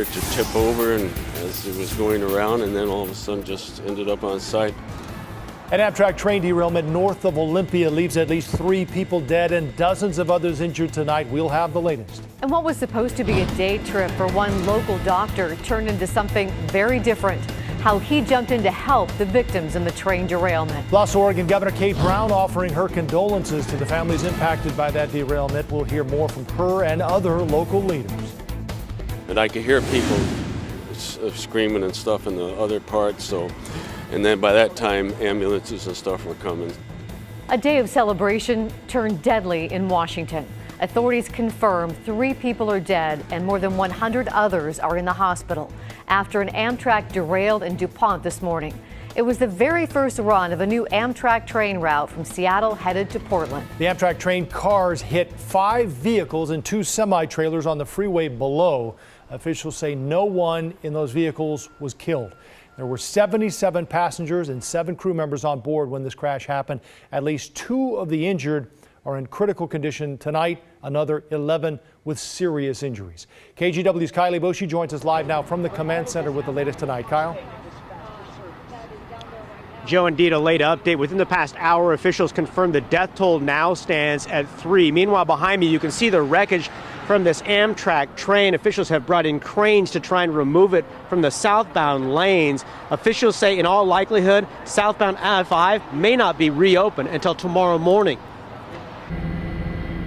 to tip over and as it was going around, and then all of a sudden just ended up on site. An Amtrak train derailment north of Olympia leaves at least 3 people dead and dozens of others injured tonight. We'll have the latest. And what was supposed to be a day trip for one local doctor turned into something very different. How he jumped in to help the victims in the train derailment. Plus, Oregon Governor Kate Brown offering her condolences to the families impacted by that derailment. We'll hear more from her and other local leaders. And I could hear people screaming and stuff in the other parts, and then by that time ambulances and stuff were coming. A day of celebration turned deadly in Washington. Authorities confirm 3 people are dead and more than 100 others are in the hospital after an Amtrak derailed in DuPont this morning. It was the very first run of a new Amtrak train route from Seattle headed to Portland. The Amtrak train cars hit 5 vehicles and 2 semi-trailers on the freeway below. Officials say no one in those vehicles was killed. There were 77 passengers and 7 crew members on board when this crash happened. At least 2 of the injured are in critical condition tonight, another 11 with serious injuries. KGW's Kylie Boshi joins us live now from the command center with the latest tonight. Kyle? Joe, indeed, a late update. Within the past hour, officials confirmed the death toll now stands at 3. Meanwhile, behind me, you can see the wreckage from this Amtrak train. Officials have brought in cranes to try and remove it from the southbound lanes. Officials say in all likelihood, southbound I-5 may not be reopened until tomorrow morning.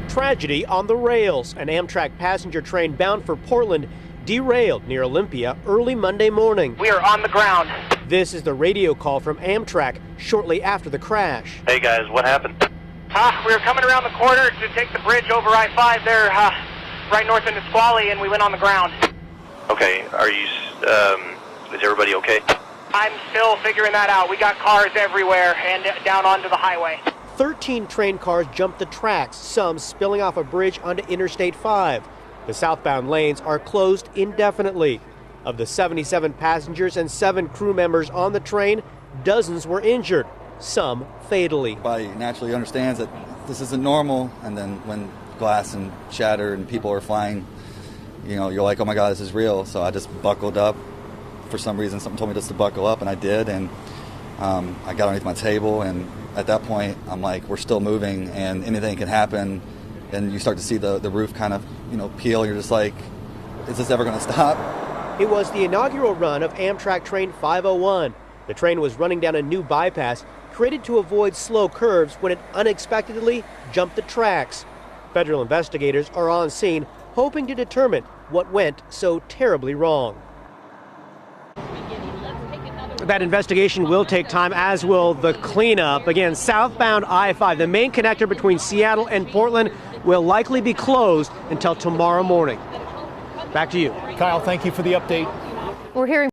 Tragedy on the rails. An Amtrak passenger train bound for Portland derailed near Olympia early Monday morning. We are on the ground. This is the radio call from Amtrak shortly after the crash. Hey guys, what happened? We were coming around the corner to take the bridge over I-5 there, right north into Squally, and we went on the ground. Okay, are you, is everybody okay? I'm still figuring that out. We got cars everywhere and down onto the highway. 13 train cars jumped the tracks, some spilling off a bridge onto Interstate 5. The southbound lanes are closed indefinitely. Of the 77 passengers and 7 crew members on the train, dozens were injured, some fatally. Everybody naturally understands that this isn't normal, and then when glass and shatter and people are flying, you know, you're like, oh my God, this is real. So I just buckled up. For some reason, something told me just to buckle up, and I did, and I got underneath my table, and at that point, I'm like, we're still moving, and anything can happen, and you start to see the roof kind of, peel, and you're just like, is this ever going to stop? It was the inaugural run of Amtrak Train 501. The train was running down a new bypass created to avoid slow curves when it unexpectedly jumped the tracks. Federal investigators are on scene, hoping to determine what went so terribly wrong. That investigation will take time, as will the cleanup. Again, southbound I-5, the main connector between Seattle and Portland, will likely be closed until tomorrow morning. Back to you. Kyle, thank you for the update. We're hearing